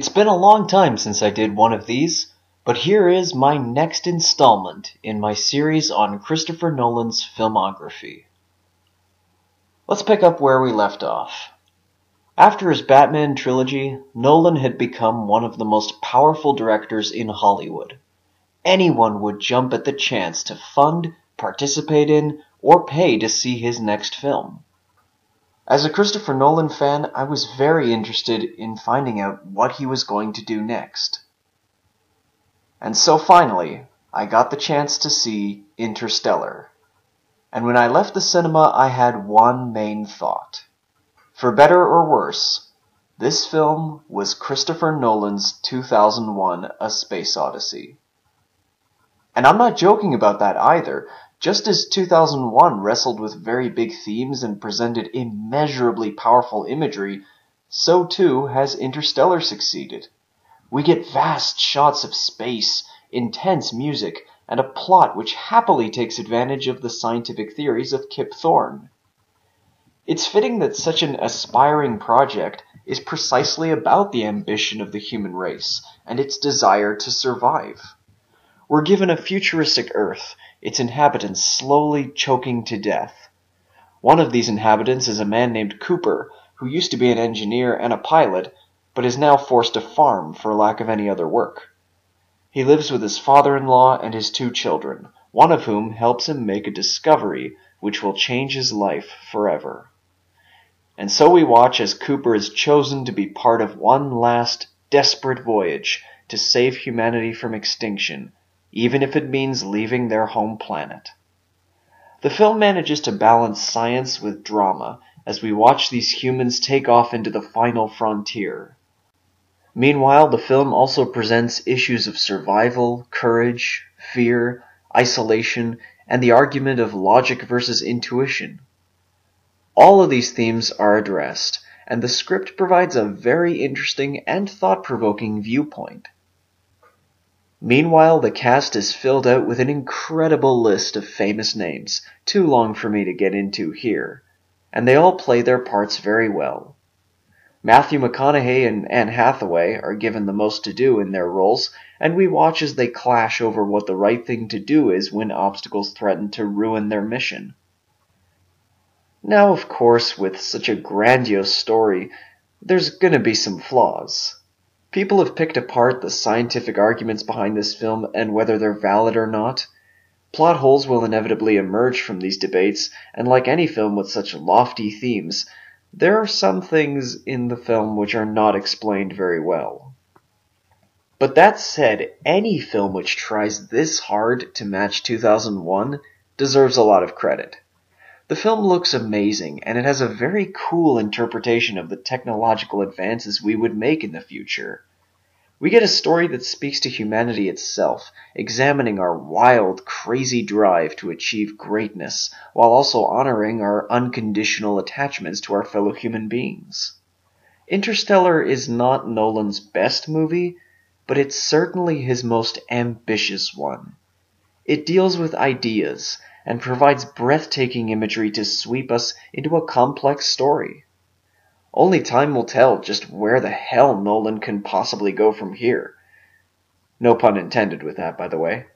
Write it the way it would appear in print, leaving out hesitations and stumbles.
It's been a long time since I did one of these, but here is my next installment in my series on Christopher Nolan's filmography. Let's pick up where we left off. After his Batman trilogy, Nolan had become one of the most powerful directors in Hollywood. Anyone would jump at the chance to fund, participate in, or pay to see his next film. As a Christopher Nolan fan, I was very interested in finding out what he was going to do next. And so finally, I got the chance to see Interstellar. And when I left the cinema, I had one main thought. For better or worse, this film was Christopher Nolan's 2001 A Space Odyssey. And I'm not joking about that either. Just as 2001 wrestled with very big themes and presented immeasurably powerful imagery, so too has Interstellar succeeded. We get vast shots of space, intense music, and a plot which happily takes advantage of the scientific theories of Kip Thorne. It's fitting that such an aspiring project is precisely about the ambition of the human race and its desire to survive. We're given a futuristic Earth, its inhabitants slowly choking to death. One of these inhabitants is a man named Cooper, who used to be an engineer and a pilot, but is now forced to farm for lack of any other work. He lives with his father-in-law and his two children, one of whom helps him make a discovery which will change his life forever. And so we watch as Cooper is chosen to be part of one last, desperate voyage to save humanity from extinction, even if it means leaving their home planet. The film manages to balance science with drama as we watch these humans take off into the final frontier. Meanwhile, the film also presents issues of survival, courage, fear, isolation, and the argument of logic versus intuition. All of these themes are addressed, and the script provides a very interesting and thought-provoking viewpoint. Meanwhile, the cast is filled out with an incredible list of famous names, too long for me to get into here, and they all play their parts very well. Matthew McConaughey and Anne Hathaway are given the most to do in their roles, and we watch as they clash over what the right thing to do is when obstacles threaten to ruin their mission. Now, of course, with such a grandiose story, there's gonna be some flaws. People have picked apart the scientific arguments behind this film and whether they're valid or not. Plot holes will inevitably emerge from these debates, and like any film with such lofty themes, there are some things in the film which are not explained very well. But that said, any film which tries this hard to match 2001 deserves a lot of credit. The film looks amazing, and it has a very cool interpretation of the technological advances we would make in the future. We get a story that speaks to humanity itself, examining our wild, crazy drive to achieve greatness, while also honoring our unconditional attachments to our fellow human beings. Interstellar is not Nolan's best movie, but it's certainly his most ambitious one. It deals with ideas, and provides breathtaking imagery to sweep us into a complex story. Only time will tell just where the hell Nolan can possibly go from here. No pun intended with that, by the way.